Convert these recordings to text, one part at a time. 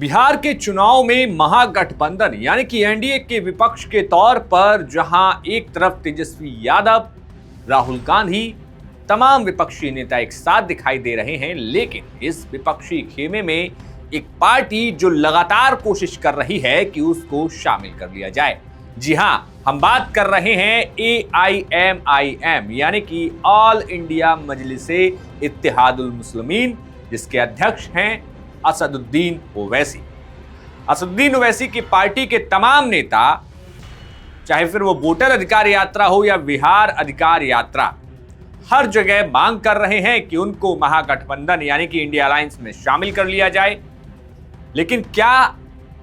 बिहार के चुनाव में महागठबंधन यानी कि एनडीए के विपक्ष के तौर पर जहां एक तरफ तेजस्वी यादव, राहुल गांधी, तमाम विपक्षी नेता एक साथ दिखाई दे रहे हैं, लेकिन इस विपक्षी खेमे में एक पार्टी जो लगातार कोशिश कर रही है कि उसको शामिल कर लिया जाए। जी हां, हम बात कर रहे हैं AIMIM यानी कि ऑल इंडिया मजलिसे इत्तेहादुल मुस्लिमीन, जिसके अध्यक्ष हैं असदुद्दीन ओवैसी। असदुद्दीन ओवैसी की पार्टी के तमाम नेता, चाहे फिर वो वोटर अधिकार यात्रा हो या बिहार अधिकार यात्रा, हर जगह मांग कर रहे हैं कि उनको महागठबंधन यानी कि इंडिया अलायंस में शामिल कर लिया जाए। लेकिन क्या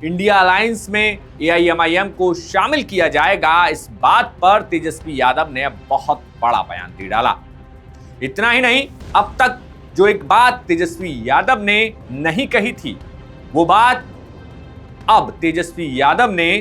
इंडिया अलायंस में AIMIM को शामिल किया जाएगा, इस बात पर तेजस्वी यादव ने अब बहुत बड़ा बयान दे डाला। इतना ही नहीं, अब तक जो एक बात तेजस्वी यादव ने नहीं कही थी, वो बात अब तेजस्वी यादव ने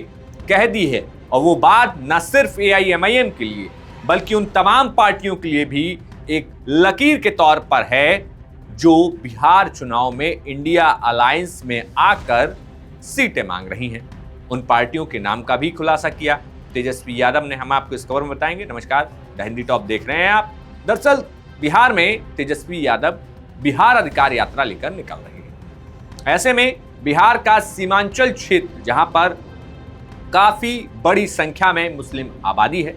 कह दी है। और वो बात न सिर्फ AIMIM के लिए बल्कि उन तमाम पार्टियों के लिए भी एक लकीर के तौर पर है जो बिहार चुनाव में इंडिया अलायंस में आकर सीटें मांग रही हैं। उन पार्टियों के नाम का भी खुलासा किया तेजस्वी यादव ने। हम आपको इस खबर में बताएंगे। नमस्कार, द हिंदी टॉप देख रहे हैं आप। दरअसल बिहार में तेजस्वी यादव बिहार अधिकार यात्रा लेकर निकल रहे हैं। ऐसे में बिहार का सीमांचल क्षेत्र, जहां पर काफी बड़ी संख्या में मुस्लिम आबादी है,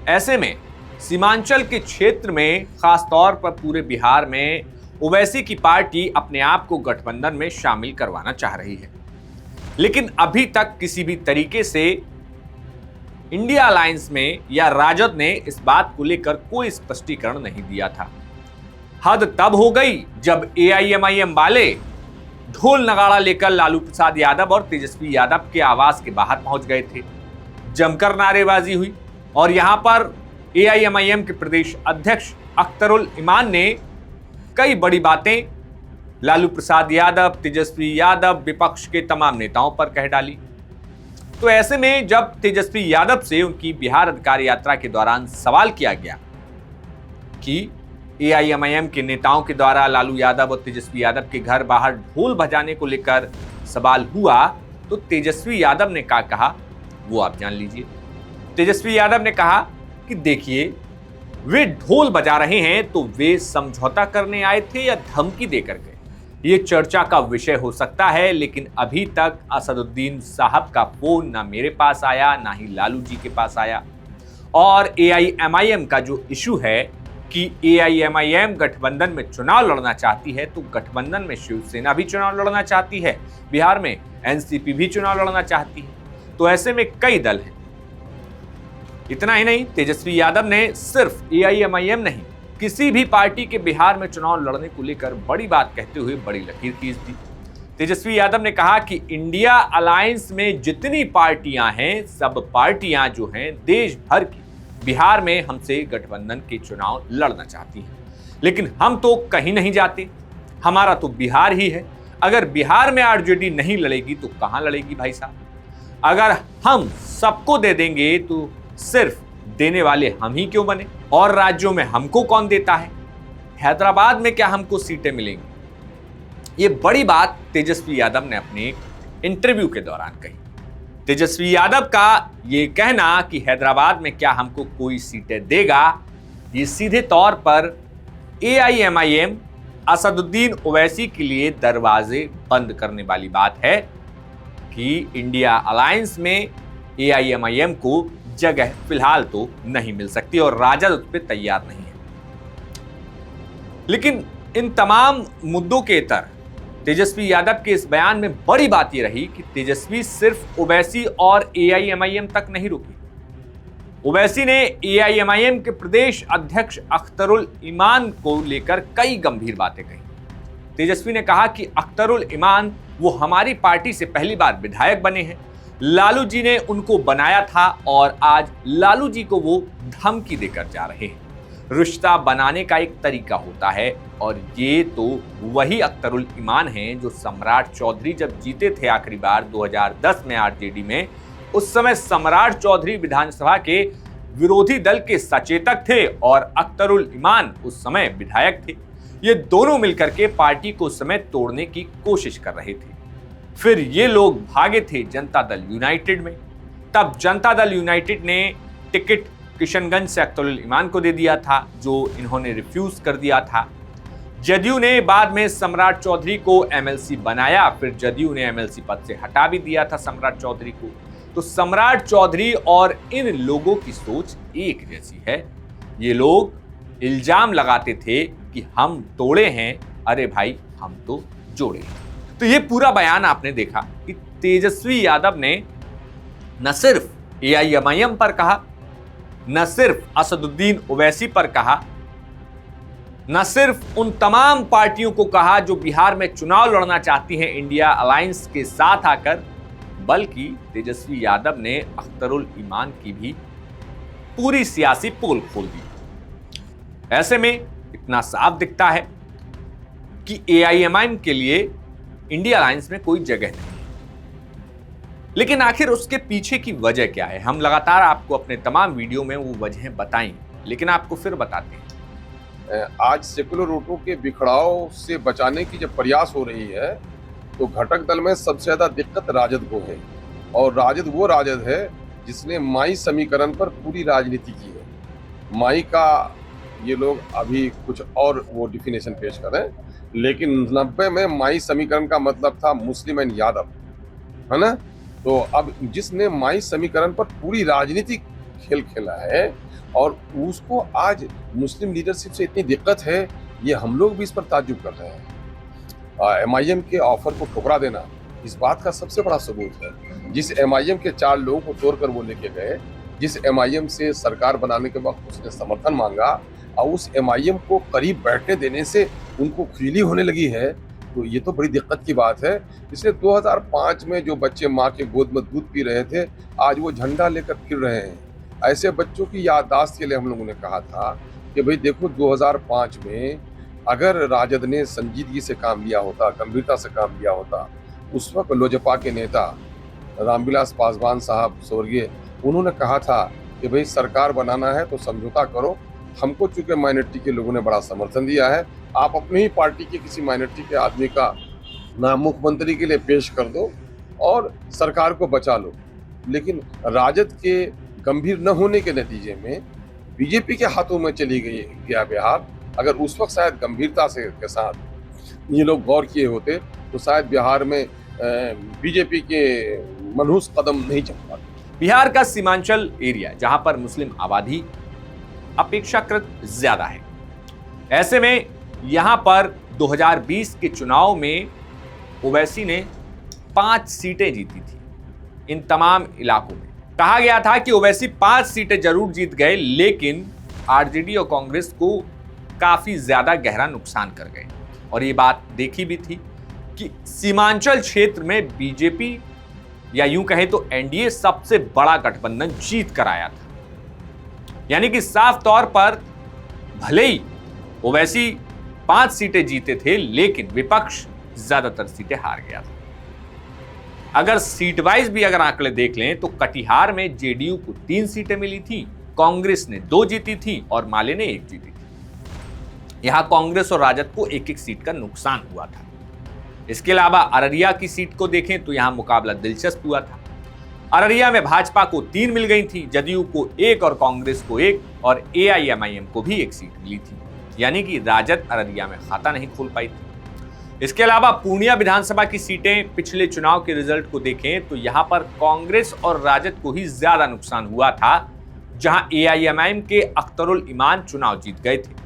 ऐसे में सीमांचल के क्षेत्र में खासतौर पर पूरे बिहार में ओवैसी की पार्टी अपने आप को गठबंधन में शामिल करवाना चाह रही है। लेकिन अभी तक किसी भी तरीके से इंडिया अलायंस में या राजद ने इस बात को लेकर कोई स्पष्टीकरण नहीं दिया था। हद तब हो गई जब AIMIM वाले ढोल नगाड़ा लेकर लालू प्रसाद यादव और तेजस्वी यादव के आवास के बाहर पहुंच गए थे। जमकर नारेबाजी हुई और यहां पर AIMIM के प्रदेश अध्यक्ष अख्तरुल इमान ने कई बड़ी बातें लालू प्रसाद यादव, तेजस्वी यादव, विपक्ष के तमाम नेताओं पर कह डाली। तो ऐसे में जब तेजस्वी यादव से उनकी बिहार अधिकार यात्रा के दौरान सवाल किया गया कि AIMIM के नेताओं के द्वारा लालू यादव और तेजस्वी यादव के घर बाहर ढोल बजाने को लेकर सवाल हुआ, तो तेजस्वी यादव ने क्या कहा वो आप जान लीजिए। तेजस्वी यादव ने कहा कि देखिए, वे ढोल बजा रहे हैं तो वे समझौता करने आए थे या धमकी देकर गए, ये चर्चा का विषय हो सकता है। लेकिन अभी तक असदुद्दीन साहब का फोन ना मेरे पास आया, ना ही लालू जी के पास आया। और AIMIM का जो इशू है कि AIMIM गठबंधन में चुनाव लड़ना चाहती है, तो गठबंधन में शिवसेना भी चुनाव लड़ना चाहती है, बिहार में NCP भी चुनाव लड़ना चाहती है। तो ऐसे में कई दल हैं। इतना ही नहीं, तेजस्वी यादव ने सिर्फ AIMIM नहीं, किसी भी पार्टी के बिहार में चुनाव लड़ने को लेकर बड़ी बात कहते हुए बड़ी लकीर खींच दी। तेजस्वी यादव ने कहा कि इंडिया अलायंस में जितनी पार्टियां हैं, सब पार्टियां जो हैं देश भर की बिहार में हमसे गठबंधन के चुनाव लड़ना चाहती हैं। लेकिन हम तो कहीं नहीं जाते, हमारा तो बिहार ही है। अगर बिहार में RJD नहीं लड़ेगी तो कहां लड़ेगी भाई साहब? अगर हम सबको दे देंगे तो सिर्फ देने वाले हम ही क्यों बने? और राज्यों में हमको कौन देता है? हैदराबाद में क्या हमको सीटें मिलेंगी? ये बड़ी बात तेजस्वी यादव ने अपने इंटरव्यू के दौरान कही। तेजस्वी यादव का ये कहना कि हैदराबाद में क्या हमको कोई सीटें देगा, ये सीधे तौर पर AIMIM असदुद्दीन ओवैसी के लिए दरवाजे बंद करने वाली बात है कि इंडिया अलायंस में AIMIM को जगह फिलहाल तो नहीं मिल सकती और राजद उस पर तैयार नहीं है। लेकिन इन तमाम मुद्दों के इतर तेजस्वी यादव के इस बयान में बड़ी बात यह रही कि तेजस्वी सिर्फ ओवैसी और AIMIM तक नहीं रुकी। ओवैसी ने AIMIM के प्रदेश अध्यक्ष अख्तरुल इमान को लेकर कई गंभीर बातें कही। तेजस्वी ने कहा कि अख्तरुल इमान वो हमारी पार्टी से पहली बार विधायक बने हैं, लालू जी ने उनको बनाया था और आज लालू जी को वो धमकी देकर जा रहे हैं। रिश्ता बनाने का एक तरीका होता है और ये तो वही अख्तरुल इमान हैं जो सम्राट चौधरी जब जीते थे आखिरी बार 2010 में RJD में, उस समय सम्राट चौधरी विधानसभा के विरोधी दल के सचेतक थे और अख्तरुल इमान उस समय विधायक थे। ये दोनों मिलकर के पार्टी को उस समय तोड़ने की कोशिश कर रहे थे। फिर ये लोग भागे थे जनता दल यूनाइटेड में। तब जनता दल यूनाइटेड ने टिकट किशनगंज से अख्तरुल ईमान को दे दिया था, जो इन्होंने रिफ्यूज कर दिया था। जदयू ने बाद में सम्राट चौधरी को एमएलसी बनाया, फिर जदयू ने एमएलसी पद से हटा भी दिया था सम्राट चौधरी को। तो सम्राट चौधरी और इन लोगों की सोच एक जैसी है। ये लोग इल्जाम लगाते थे कि हम तोड़े हैं, अरे भाई हम तो जोड़े। तो ये पूरा बयान आपने देखा कि तेजस्वी यादव ने न सिर्फ एआईएमआईएम पर कहा, न सिर्फ असदुद्दीन ओवैसी पर कहा, न सिर्फ उन तमाम पार्टियों को कहा जो बिहार में चुनाव लड़ना चाहती हैं इंडिया अलायंस के साथ आकर, बल्कि तेजस्वी यादव ने अख्तरुल ईमान की भी पूरी सियासी पोल खोल दी। ऐसे में इतना साफ दिखता है कि एआईएमआईएम के लिए इंडिया अलायंस में कोई जगह नहीं है। लेकिन आखिर उसके पीछे की वजह क्या है? हम लगातार आपको अपने तमाम वीडियो में वो वजह बताएं, लेकिन आपको फिर बताते हैं। आज सेकुलर वोटों के बिखराव से बचाने की जब प्रयास हो रही है, तो घटक दल में सबसे ज्यादा दिक्कत राजद को है। और राजद वो राजद है जिसने माई समीकरण पर पूरी राजनीति की है। माई का ये लोग अभी कुछ और वो डिफिनेशन पेश कर रहे हैं, लेकिन 90 में माई समीकरण का मतलब था मुस्लिम एंड यादव, है ना। तो अब जिसने माई समीकरण पर पूरी राजनीति खेल खेला है और उसको आज मुस्लिम लीडरशिप से इतनी दिक्कत है, ये हम लोग भी इस पर ताज्जुब कर रहे हैं। एमआईएम के ऑफर को ठुकरा देना इस बात का सबसे बड़ा सबूत है। जिस एमआईएम के 4 लोगों को तोड़कर वो लेके गए, जिस एमआईएम से सरकार बनाने के वक्त उसने समर्थन मांगा और उस एमआईएम को करीब बैठने देने से उनको खुजली होने लगी है, तो ये तो बड़ी दिक्कत की बात है। इसलिए 2005 में जो बच्चे माँ के गोद में दूध पी रहे थे, आज वो झंडा लेकर फिर रहे हैं। ऐसे बच्चों की याददाश्त के लिए हम लोगों ने कहा था कि भाई देखो, 2005 में अगर राजद ने संजीदगी से काम लिया होता, गंभीरता से काम लिया होता, उस वक्त लोजपा के नेता रामविलास पासवान साहब स्वर्गीय, उन्होंने कहा था कि भाई सरकार बनाना है तो समझौता करो। हमको चूंकि माइनॉरिटी के लोगों ने बड़ा समर्थन दिया है, आप अपनी ही पार्टी के किसी माइनॉरिटी के आदमी का नाम मुख्यमंत्री के लिए पेश कर दो और सरकार को बचा लो। लेकिन राजद के गंभीर न होने के नतीजे में बीजेपी के हाथों में चली गया बिहार। अगर उस वक्त शायद गंभीरता से के साथ ये लोग गौर किए होते तो शायद बिहार में बीजेपी के मनहूस कदम नहीं चल पाते। बिहार का सीमांचल एरिया, जहां पर मुस्लिम आबादी अपेक्षाकृत ज्यादा है, ऐसे में यहां पर 2020 के चुनाव में ओवैसी ने 5 सीटें जीती थी। इन तमाम इलाकों में कहा गया था कि ओवैसी 5 सीटें जरूर जीत गए, लेकिन आरजेडी और कांग्रेस को काफी ज्यादा गहरा नुकसान कर गए। और ये बात देखी भी थी कि सीमांचल क्षेत्र में बीजेपी, या यूं कहें तो एनडीए, सबसे बड़ा गठबंधन जीत कर आया था। यानी कि साफ तौर पर भले ही ओवैसी 5 सीटें जीते थे, लेकिन विपक्ष ज्यादातर सीटें हार गया था। अगर सीट वाइज भी अगर आंकड़े देख लें तो कटिहार में जेडीयू को 3 सीटें मिली थी, कांग्रेस ने 2 जीती थी और माले ने 1 जीती थी। यहां कांग्रेस और राजद को 1-1 सीट का नुकसान हुआ था। इसके अलावा अररिया की सीट को देखें तो यहां मुकाबला दिलचस्प हुआ था। अररिया में भाजपा को 3 मिल गई थी, जदयू को 1 और कांग्रेस को 1 और एआईएमआईएम को भी 1 सीट मिली थी। यानी कि राजद अररिया में खाता नहीं खोल पाई थी। इसके अलावा पूर्णिया विधानसभा की सीटें पिछले चुनाव के रिजल्ट को देखें तो यहां पर कांग्रेस और राजद को ही ज्यादा नुकसान हुआ था, जहां एआईएमआईएम के अख्तरुल ईमान चुनाव जीत गए थे।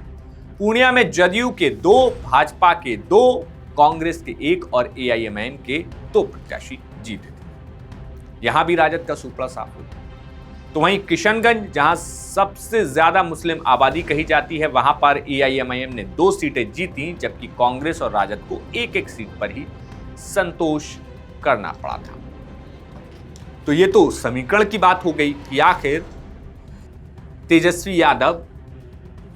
पूर्णिया में जदयू के 2, भाजपा के 2, कांग्रेस के 1 और एआईएमआईएम के 2 प्रत्याशी जीते थे। यहां भी राजद का सुपड़ा साफ हुआ। तो वहीं किशनगंज, जहां सबसे ज्यादा मुस्लिम आबादी कही जाती है, वहां पर एआईएमआईएम ने 2 सीटें जीती, जबकि कांग्रेस और राजद को 1-1 सीट पर ही संतोष करना पड़ा था। तो ये तो समीकरण की बात हो गई कि आखिर तेजस्वी यादव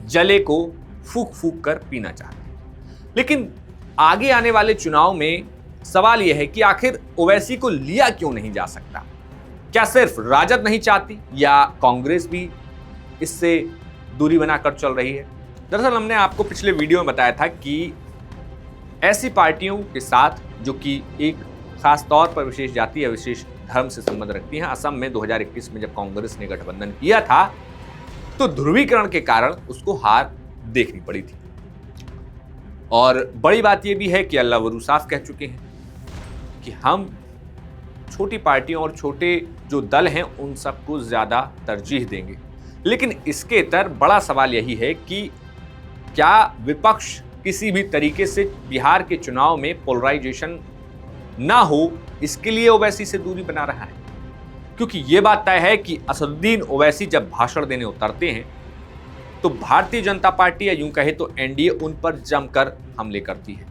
जले को फूक फूक कर पीना चाहते हैं। लेकिन आगे आने वाले चुनाव में सवाल यह है कि आखिर ओवैसी को लिया क्यों नहीं जा सकता? क्या सिर्फ राजद नहीं चाहती या कांग्रेस भी इससे दूरी बनाकर चल रही है? दरअसल हमने आपको पिछले वीडियो में बताया था कि ऐसी पार्टियों के साथ जो कि एक खास तौर पर विशेष जाति या विशेष धर्म से संबंध रखती हैं, असम में 2021 में जब कांग्रेस ने गठबंधन किया था तो ध्रुवीकरण के कारण उसको हार देखनी पड़ी थी। और बड़ी बात यह भी है कि अल्लाह वरू साफ कह चुके हैं कि हम छोटी पार्टियों और छोटे जो दल हैं उन सबको ज्यादा तरजीह देंगे। लेकिन इसके इतर बड़ा सवाल यही है कि क्या विपक्ष किसी भी तरीके से बिहार के चुनाव में पोलराइजेशन ना हो इसके लिए ओवैसी से दूरी बना रहा है? क्योंकि यह बात तय है कि असदुद्दीन ओवैसी जब भाषण देने उतरते हैं तो भारतीय जनता पार्टी या यूं कहे तो एनडीए उन पर जमकर हमले करती है।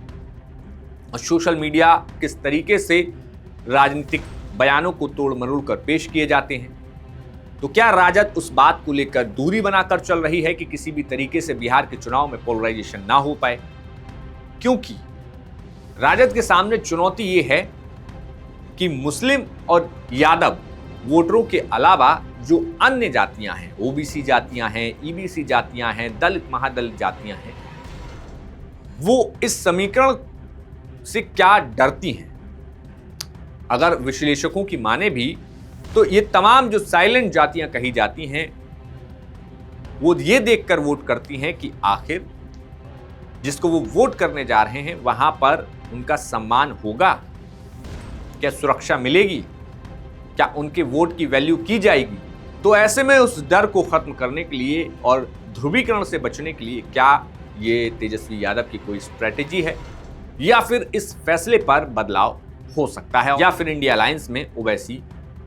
और सोशल मीडिया किस तरीके से राजनीतिक बयानों को तोड़ मरोड़ कर पेश किए जाते हैं, तो क्या राजद उस बात को लेकर दूरी बनाकर चल रही है कि किसी भी तरीके से बिहार के चुनाव में पोलराइजेशन ना हो पाए? क्योंकि राजद के सामने चुनौती यह है कि मुस्लिम और यादव वोटरों के अलावा जो अन्य जातियां हैं, ओबीसी जातियां हैं, ईबीसी जातियां हैं, दलित महादलित जातियां हैं, वो इस समीकरण से क्या डरती हैं? अगर विश्लेषकों की माने भी तो ये तमाम जो साइलेंट जातियां कही जाती हैं वो ये देखकर वोट करती हैं कि आखिर जिसको वो वोट करने जा रहे हैं वहां पर उनका सम्मान होगा, क्या सुरक्षा मिलेगी, क्या उनके वोट की वैल्यू की जाएगी। तो ऐसे में उस डर को खत्म करने के लिए और ध्रुवीकरण से बचने के लिए क्या ये तेजस्वी यादव की कोई स्ट्रेटेजी है, या फिर इस फैसले पर बदलाव हो सकता है, या फिर इंडिया अलायंस में ओवैसी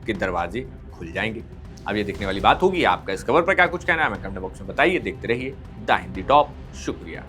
के दरवाजे खुल जाएंगे? अब ये देखने वाली बात होगी। आपका इस खबर पर क्या कुछ कहना है हमें कमेंट बॉक्स में बताइए। देखते रहिए द हिंदी टॉप। शुक्रिया।